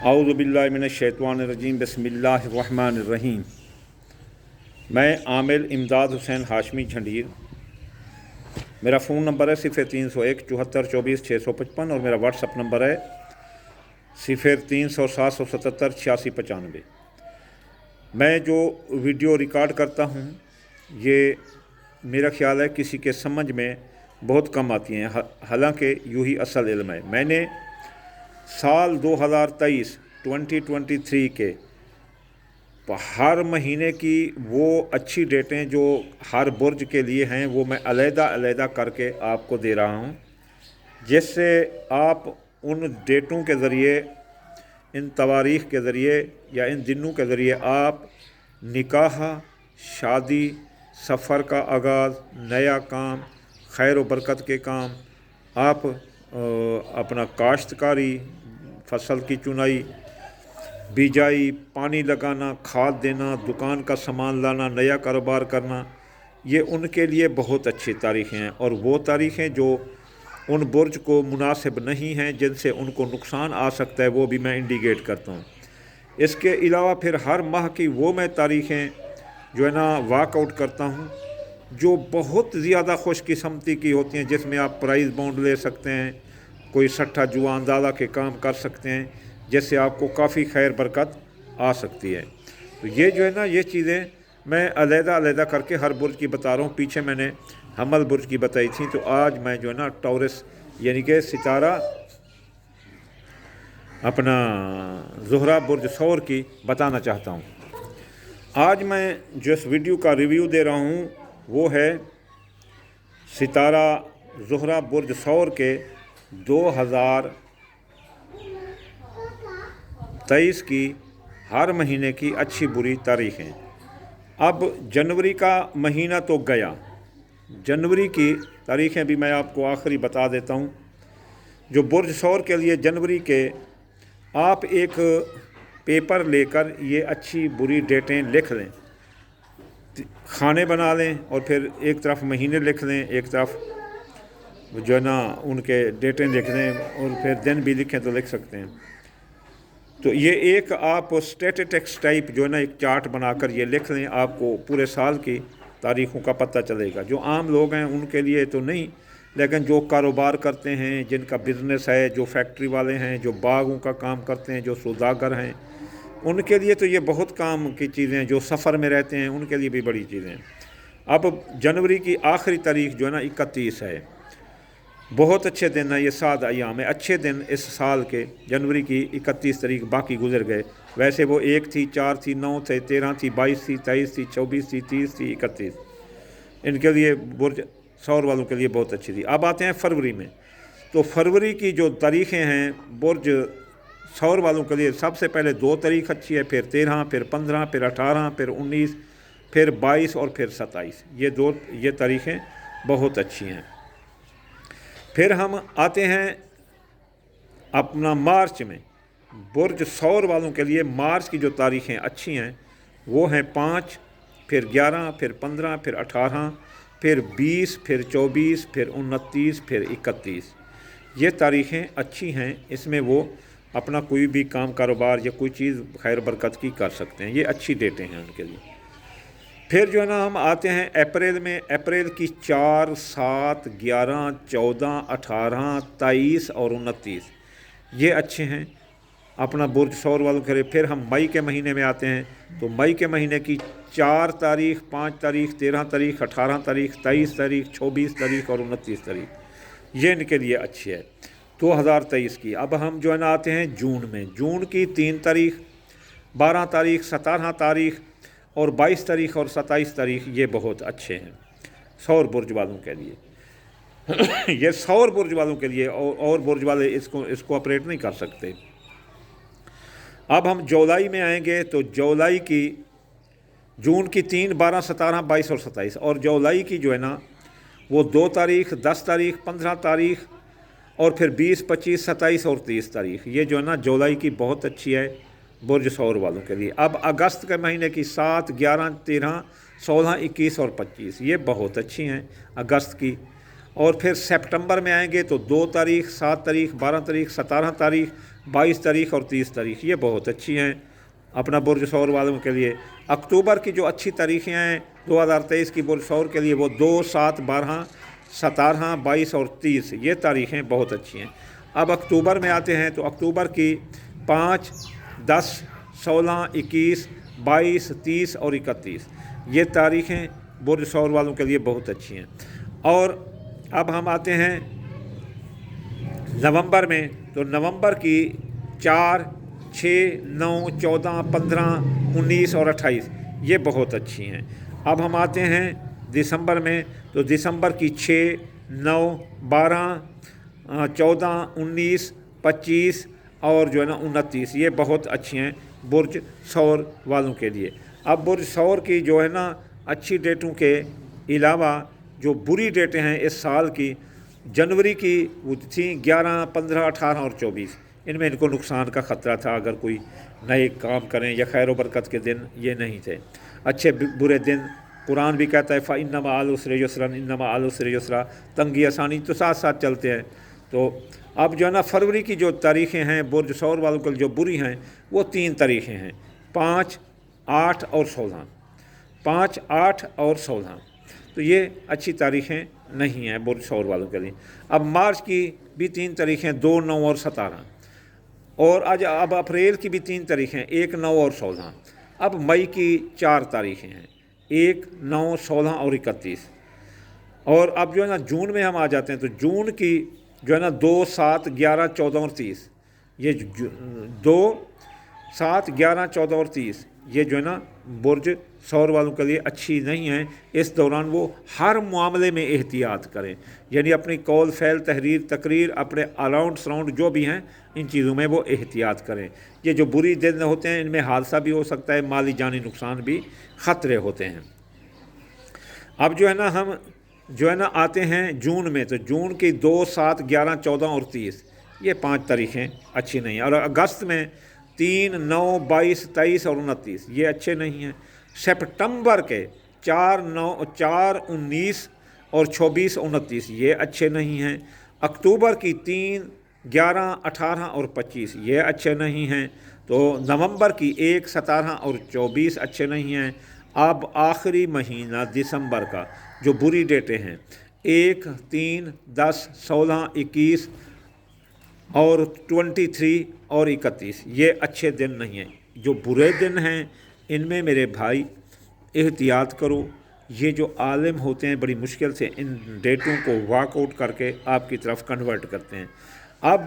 औज़ु बिल्लाहि मिनश्शैतानिर्रजीम बिस्मिल्लाहिर्रहमानिर्रहीम। मैं आमिल इमदाद हुसैन हाशमी झंडीर। मेरा फ़ोन नंबर है 0301 74 24 655 और मेरा व्हाट्सअप नंबर है 0300 777 8695। मैं जो वीडियो रिकॉर्ड करता हूँ ये मेरा ख्याल है किसी के समझ में बहुत कम आती हैं, हालांकि यूँ ही असल इल्म है। मैंने साल 2023 के हर महीने की वो अच्छी डेटें जो हर बुर्ज के लिए हैं वो मैं अलहदा करके आपको दे रहा हूँ, जिससे आप उन डेटों के ज़रिए, इन तवारीख़ के ज़रिए या इन दिनों के ज़रिए आप निकाह, शादी, सफ़र का आगाज़, नया काम, खैर व बरकत के काम, आप अपना काश्तकारी, फसल की चुनाई, बिजाई, पानी लगाना, खाद देना, दुकान का सामान लाना, नया कारोबार करना, ये उनके लिए बहुत अच्छी तारीख़ें हैं। और वो तारीख़ें जो उन बुर्ज को मुनासिब नहीं हैं, जिनसे उनको नुकसान आ सकता है, वो भी मैं इंडिकेट करता हूँ। इसके अलावा फिर हर माह की वो मैं तारीख़ें जो है ना वाकआउट करता हूँ जो बहुत ज़्यादा खुशकिस्मती की होती हैं, जिसमें आप प्राइज़ बॉन्ड ले सकते हैं, कोई सट्ठा जुआ अंदाज़ा के काम कर सकते हैं, जिससे आपको काफ़ी खैर बरकत आ सकती है। तो ये जो है ना ये चीज़ें मैं अलहदा करके हर बुर्ज की बता रहा हूँ। पीछे मैंने हमल बुर्ज की बताई थी, तो आज मैं जो है ना टॉरस यानी कि सितारा अपना ज़ुहरा बुर्ज सौर की बताना चाहता हूँ। आज मैं जिस वीडियो का रिव्यू दे रहा हूँ वो है सितारा ज़ुहरा बुर्ज सौर के 2023 की हर महीने की अच्छी बुरी तारीख़ें। अब जनवरी का महीना तो गया, जनवरी की तारीख़ें भी मैं आपको आखिरी बता देता हूँ। जो बुर्ज सौर के लिए जनवरी के, आप एक पेपर लेकर ये अच्छी बुरी डेटें लिख लें, खाने बना लें और फिर एक तरफ महीने लिख लें, एक तरफ जो है ना उनके डेटें लिख लें और फिर दिन भी लिखें तो लिख सकते हैं। तो ये एक आप स्टैटिस्टिक्स टाइप जो है ना एक चार्ट बनाकर ये लिख लें, आपको पूरे साल की तारीख़ों का पता चलेगा। जो आम लोग हैं उनके लिए तो नहीं, लेकिन जो कारोबार करते हैं, जिनका बिज़नेस है, जो फैक्ट्री वाले हैं, जो बागों का काम करते हैं, जो सौदागर हैं, उनके लिए तो ये बहुत काम की चीज़ें, जो सफ़र में रहते हैं उनके लिए भी बड़ी चीज़ें। अब जनवरी की आखिरी तारीख़ जो है ना 31 है, बहुत अच्छे दिन है, ये 7 अयाम है, अच्छे दिन इस साल के। जनवरी की 31 तारीख, बाकी गुजर गए। वैसे वो 1 थी, 4 थी, 9 थी, 13 थी, 22 थी, 23 थी, 24 थी, 30 थी, 31। इनके लिए बुर्ज सौर वालों के लिए बहुत अच्छी थी। अब आते हैं फरवरी में। तो फरवरी की जो तारीख़ें हैं बुर्ज सौर वालों के लिए, सबसे पहले 2 तारीख़ अच्छी है, फिर 13, फिर 15, फिर 18, फिर 19, फिर 22 और फिर 27। ये तारीख़ें बहुत अच्छी हैं। फिर हम आते हैं अपना मार्च में। बुर्ज सौर वालों के लिए मार्च की जो तारीख़ें अच्छी हैं वो हैं 5, फिर 11, फिर 15, फिर 18, फिर 20, फिर 24, फिर 29, फिर 31। ये तारीख़ें अच्छी हैं, इसमें वो अपना कोई भी काम कारोबार या कोई चीज़ खैर बरकत की कर सकते हैं। ये अच्छी डेटें हैं उनके लिए। फिर जो है ना हम आते हैं अप्रैल में। अप्रैल की 4, 7, 11, 14, 18, 23 और 29 ये अच्छे हैं अपना बुर्ज सौर वालों के लिए। फिर हम मई के महीने में आते हैं। तो मई के महीने की 4 तारीख़, 5 तारीख़, 13 तारीख़, 18 तारीख़, 23 तारीख़, 24 तारीख़ और 29 तारीख़ ये इनके लिए अच्छी है 2023 की। अब हम जो है ना आते हैं जून में। जून की 3 तारीख़, 12 तारीख़, 17 तारीख़ और 22 तारीख़ और 27 तारीख़ ये बहुत अच्छे हैं सौर बुर्ज वालों के लिए। ये सौर बुर्ज वालों के लिए, और बुर्ज वाले इसको ऑपरेट नहीं कर सकते। अब हम जुलाई में आएंगे। तो जुलाई की, जून की 3, 12, 17, 22 और 27 और जुलाई की जो है ना वो 2 तारीख़, 10 तारीख़, 15 तारीख़ और फिर 20, 25, 27 और 30 तारीख़ ये जो है ना जुलाई की बहुत अच्छी है बुर्ज सौर वालों के लिए। अब अगस्त के महीने की 7, 11, 13, 16, 21 और 25 ये बहुत अच्छी हैं अगस्त की। और फिर सितंबर में आएंगे तो 2 तारीख, 7 तारीख, 12 तारीख, 17 तारीख, 22 तारीख और 30 तारीख, ये बहुत अच्छी हैं अपना बुर्ज सौर वालों के लिए। अक्टूबर की जो अच्छी तारीखें हैं 2023 की बुर्ज सौर के लिए वो 2, 7, 12, 17, 22 और 30, ये तारीखें बहुत अच्छी हैं। अब अक्टूबर में आते हैं तो अक्टूबर की 5, 10, 16, 21, 22, 30 और 31, ये तारीखें बुर्ज सौर वालों के लिए बहुत अच्छी हैं। और अब हम आते हैं नवंबर में, तो नवंबर की 4, 6, 9, 14, 15, 19 और 28, ये बहुत अच्छी हैं। अब हम आते हैं दिसंबर में, तो दिसंबर की 6, 9, 12, 14, 19, 25 और जो है ना 29, ये बहुत अच्छी हैं बुर्ज सौर वालों के लिए। अब बुर्ज सौर की जो है ना अच्छी डेटों के अलावा जो बुरी डेटें हैं इस साल की, जनवरी की वो थी 11, 15, 18 और 24, इनमें इनको नुकसान का ख़तरा था अगर कोई नए काम करें या खैर बरकत के दिन ये नहीं थे। अच्छे बुरे दिन, कुरान भी कहता है फ़इन्नमा अल उसरि युस्रन, इन्नमा अल उसरि युस्रा, तंगी आसानी तो साथ साथ चलते हैं। तो अब जो है ना फरवरी की जो तारीखें हैं बुर्ज सौर वालों के जो बुरी हैं वो 3 तारीखें हैं, 5, 8 और 16, 5, 8 और 16, तो ये अच्छी तारीखें नहीं हैं बुर्ज सौर वालों के लिए। अब मार्च की भी 3 तारीखें, 2, 9 और 17, और आज अब अप्रैल की भी 3 तारीखें, 1, 9 और 16। अब मई की 4 तारीखें हैं, 1, 9, 16 और 31। और अब जो है ना जून में हम आ जाते हैं, तो जून की जो है ना 2, 7, 11, 14 और 30, ये 2, 7, 11, 14 और 30, ये जो है ना बुर्ज सौर वालों के लिए अच्छी नहीं है। इस दौरान वो हर मामले में एहतियात करें, यानी अपनी कौल, फ़ैल, तहरीर, तकरीर, अपने अराउंड सराउंड जो भी हैं इन चीज़ों में वो एहतियात करें। ये जो बुरी दिन होते हैं इनमें हादसा भी हो सकता है, माली जानी नुकसान भी ख़तरे होते हैं। अब जो है ना हम जो है ना आते हैं जून में, तो जून की 2, 7, 11, 14 और 30, ये 5 तारीखें अच्छी नहीं हैं। और अगस्त में 3, 9, 22, 23 और 29, ये अच्छे नहीं हैं। सितंबर के 4, 9, 4, 19 और 24, 29, ये अच्छे नहीं हैं। अक्टूबर की 3, 11, 18 और 25, ये अच्छे नहीं हैं। तो नवंबर की 1, 17 और 24 अच्छे नहीं हैं। अब आखिरी महीना दिसंबर का जो बुरी डेटें हैं, 1, 3, 10, 16, 21 और 23 और 31, ये अच्छे दिन नहीं हैं। जो बुरे दिन हैं इनमें मेरे भाई एहतियात करो। ये जो आलिम होते हैं बड़ी मुश्किल से इन डेटों को वर्कआउट करके आपकी तरफ कन्वर्ट करते हैं। अब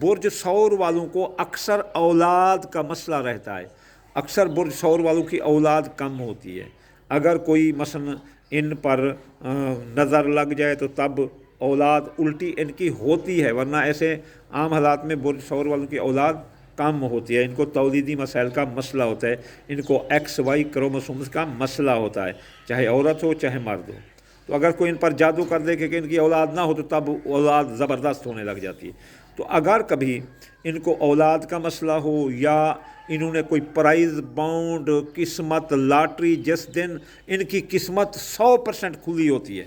बुर्ज सौर वालों को अक्सर औलाद का मसला रहता है, अक्सर बुर्ज सौर वालों की औलाद कम होती है। अगर कोई मसलन इन पर नज़र लग जाए तो तब औलाद उल्टी इनकी होती है, वरना ऐसे आम हालात में बुर्ज सौर वालों की औलाद कम होती है। इनको तौलीदी मसाइल का मसला होता है, इनको XY क्रोमोसोम्स का मसला होता है, चाहे औरत हो चाहे मर्द हो। तो अगर कोई इन पर जादू कर दे कि इनकी औलाद ना हो तो तब औलाद ज़बरदस्त होने लग जाती है। तो अगर कभी इनको औलाद का मसला हो या इन्होंने कोई प्राइज़ बाउंड किस्मत लॉटरी, जिस दिन इनकी किस्मत 100% खुली होती है,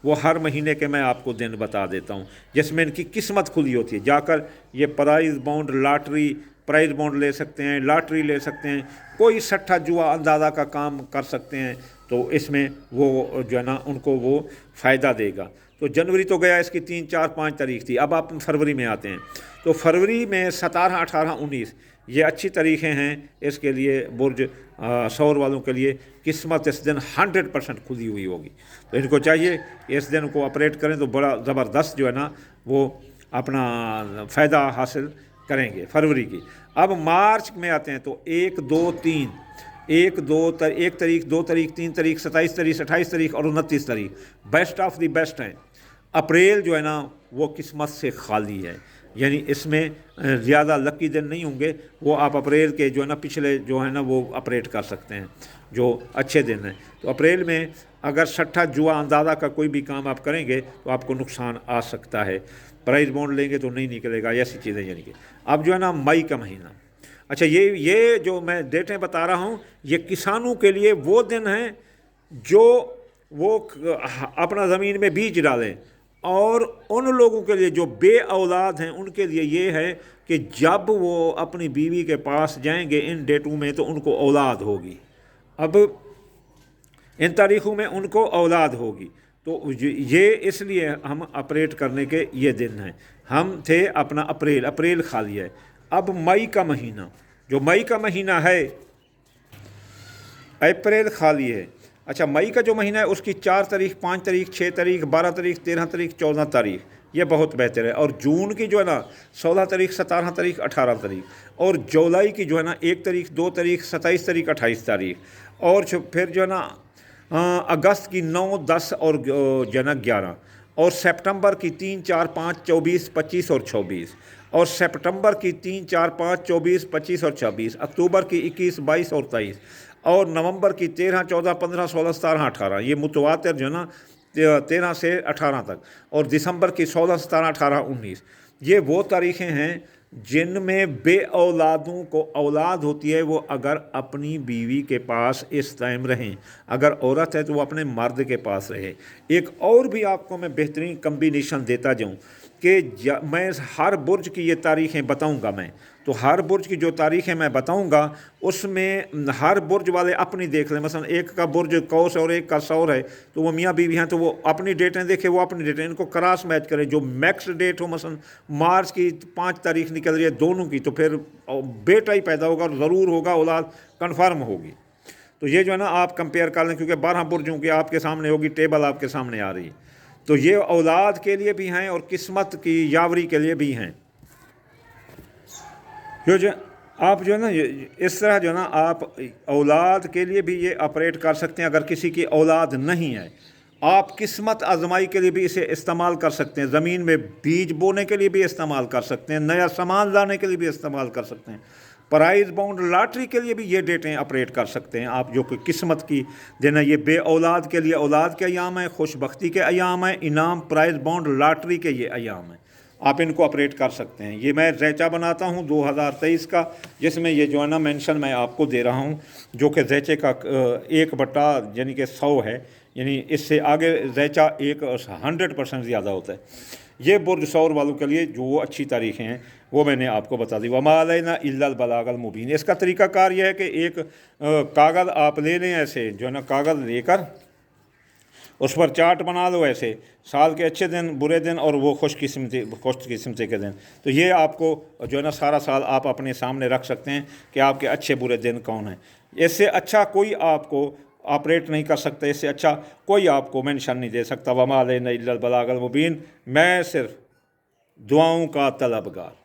वो हर महीने के मैं आपको दिन बता देता हूँ जिसमें इनकी किस्मत खुली होती है, जाकर ये prize bond lottery, prize bond ले सकते हैं, लॉटरी ले सकते हैं, कोई सट्टा जुआ अंदाज़ा का काम कर सकते हैं। तो इसमें वो जो है ना उनको वो फ़ायदा देगा। तो जनवरी तो गया, इसकी 3, 4, 5 तारीख थी। अब आप फरवरी में आते हैं, तो फरवरी में 17, 18, 19, ये अच्छी तारीखें हैं इसके लिए बुर्ज सौर वालों के लिए। किस्मत इस दिन 100% खुली हुई होगी, तो इनको चाहिए इस दिन को ऑपरेट करें तो बड़ा ज़बरदस्त जो है ना वो अपना फ़ायदा हासिल करेंगे फरवरी की। अब मार्च में आते हैं तो 1, 2, 3, 1 तारीख, 2 तारीख, 3 तारीख, 27 तारीख, 28 तारीख और 29 तारीख बेस्ट ऑफ दी बेस्ट हैं। अप्रैल जो है ना वो किस्मत से खाली है, यानी इसमें ज़्यादा लकी दिन नहीं होंगे। वो आप अप्रैल के जो है ना पिछले जो है ना वो ऑपरेट कर सकते हैं जो अच्छे दिन हैं। तो अप्रैल में अगर सट्टा जुआ अंदाज़ा का कोई भी काम आप करेंगे तो आपको नुकसान आ सकता है। प्राइस बॉन्ड लेंगे तो नहीं निकलेगा, ऐसी चीज़ें यानी कि। अब जो है ना मई का महीना, अच्छा ये जो मैं डेटें बता रहा हूँ ये किसानों के लिए वो दिन हैं जो वो अपना ज़मीन में बीज डालें اور ان لوگوں کے لیے جو بے اولاد ہیں ان کے لیے یہ ہے کہ جب وہ اپنی بیوی کے پاس جائیں گے ان ڈیٹوں میں تو ان کو اولاد ہوگی، اب ان تاریخوں میں ان کو اولاد ہوگی، تو یہ اس لیے ہم آپریٹ کرنے کے یہ دن ہیں۔ ہم تھے اپنا اپریل خالی ہے، اب مئی کا مہینہ، جو مئی کا مہینہ ہے، اپریل خالی ہے۔ اچھا، مئی کا جو مہینہ ہے اس کی 4 تاریخ، 5 تاریخ، 6 تاریخ، 12 تاریخ، 13 تاریخ، 14 تاریخ، یہ بہت بہتر ہے۔ اور جون کی جو ہے نا 16 تاریخ، 17 تاریخ، 18 تاریخ، اور جولائی کی جو ہے نا 1 تاریخ، 2 تاریخ، 27 تاریخ، 28 تاریخ، اور پھر جو ہے نا اگست کی 9، 10 اور جو ہے نا 11، اور سپٹمبر کی 3، 4، 5، 24، 25 اور 26، اور سپٹمبر کی 3، 4، 5، 24، 25 اور 26، اکتوبر کی 21، 22 اور 23، اور نومبر کی 13، 14، 15، 16، 17، 18، یہ متواتر جو ہے نا 13 سے 18 تک، اور دسمبر کی 16، 17، 18، 19، یہ وہ تاریخیں ہیں جن میں بے اولادوں کو اولاد ہوتی ہے وہ اگر اپنی بیوی کے پاس اس ٹائم رہیں، اگر عورت ہے تو وہ اپنے مرد کے پاس رہے۔ ایک اور بھی آپ کو میں بہترین کمبینیشن دیتا جاؤں کہ میں ہر برج کی یہ تاریخیں بتاؤں گا، میں تو ہر برج کی جو تاریخیں میں بتاؤں گا اس میں ہر برج والے اپنی دیکھ لیں، مثلا ایک کا برج قوس ہے اور ایک کا ثور ہے تو وہ میاں بیوی ہیں تو وہ اپنی ڈیٹیں دیکھیں، وہ اپنی ڈیٹیں، ان کو کراس میچ کریں، جو میکس ڈیٹ ہو، مثلا مارچ کی 5 تاریخ نکل رہی ہے دونوں کی، تو پھر بیٹا ہی پیدا ہوگا اور ضرور ہوگا، اولاد کنفرم ہوگی۔ تو یہ جو ہے نا آپ کمپیئر کر لیں، کیونکہ 12 برجوں کی آپ کے سامنے ہوگی، ٹیبل آپ کے سامنے آ رہی ہے، تو یہ اولاد کے لیے بھی ہیں اور قسمت کی یاوری کے لیے بھی ہیں۔ جو آپ جو ہے نا اس طرح جو ہے نا آپ اولاد کے لیے بھی یہ آپریٹ کر سکتے ہیں۔ اگر کسی کی اولاد نہیں ہے، آپ قسمت آزمائی کے لیے بھی اسے استعمال کر سکتے ہیں، زمین میں بیج بونے کے لیے بھی استعمال کر سکتے ہیں، نیا سامان لانے کے لیے بھی استعمال کر سکتے ہیں، پرائز باؤنڈ لاٹری کے لیے بھی یہ ڈیٹیں آپریٹ کر سکتے ہیں آپ، جو کہ قسمت کی دینا، یہ بے اولاد کے لیے اولاد کے ایام ہیں، خوش بختی کے ایام ہیں، انعام پرائز باؤنڈ لاٹری کے یہ ایام ہیں، آپ ان کو آپریٹ کر سکتے ہیں۔ یہ میں زیچہ بناتا ہوں 2023 کا، جس میں یہ جو ہے نا مینشن میں آپ کو دے رہا ہوں، جو کہ زیچے کا 1/، یعنی کہ 100 ہے، یعنی اس سے آگے زیچہ 100% زیادہ ہوتا ہے۔ یہ برج ثور والوں کے لیے جو وہ اچھی تاریخیں ہیں وہ میں نے آپ کو بتا دی۔ وما علینا الا البلاغ المبین۔ اس کا طریقہ کار یہ ہے کہ ایک کاغذ آپ لے لیں، ایسے جو ہے نا کاغذ لے کر اس پر چارٹ بنا لو، ایسے سال کے اچھے دن، برے دن، اور وہ خوش قسمتی کے دن، تو یہ آپ کو جو ہے نا سارا سال آپ اپنے سامنے رکھ سکتے ہیں کہ آپ کے اچھے برے دن کون ہیں۔ اس سے اچھا کوئی آپ کو آپریٹ نہیں کر سکتا، اس سے اچھا کوئی آپ کو مینشن نہیں دے سکتا۔ وما علینا الا البلاغ المبین۔ میں صرف دعاؤں کا طلبگار۔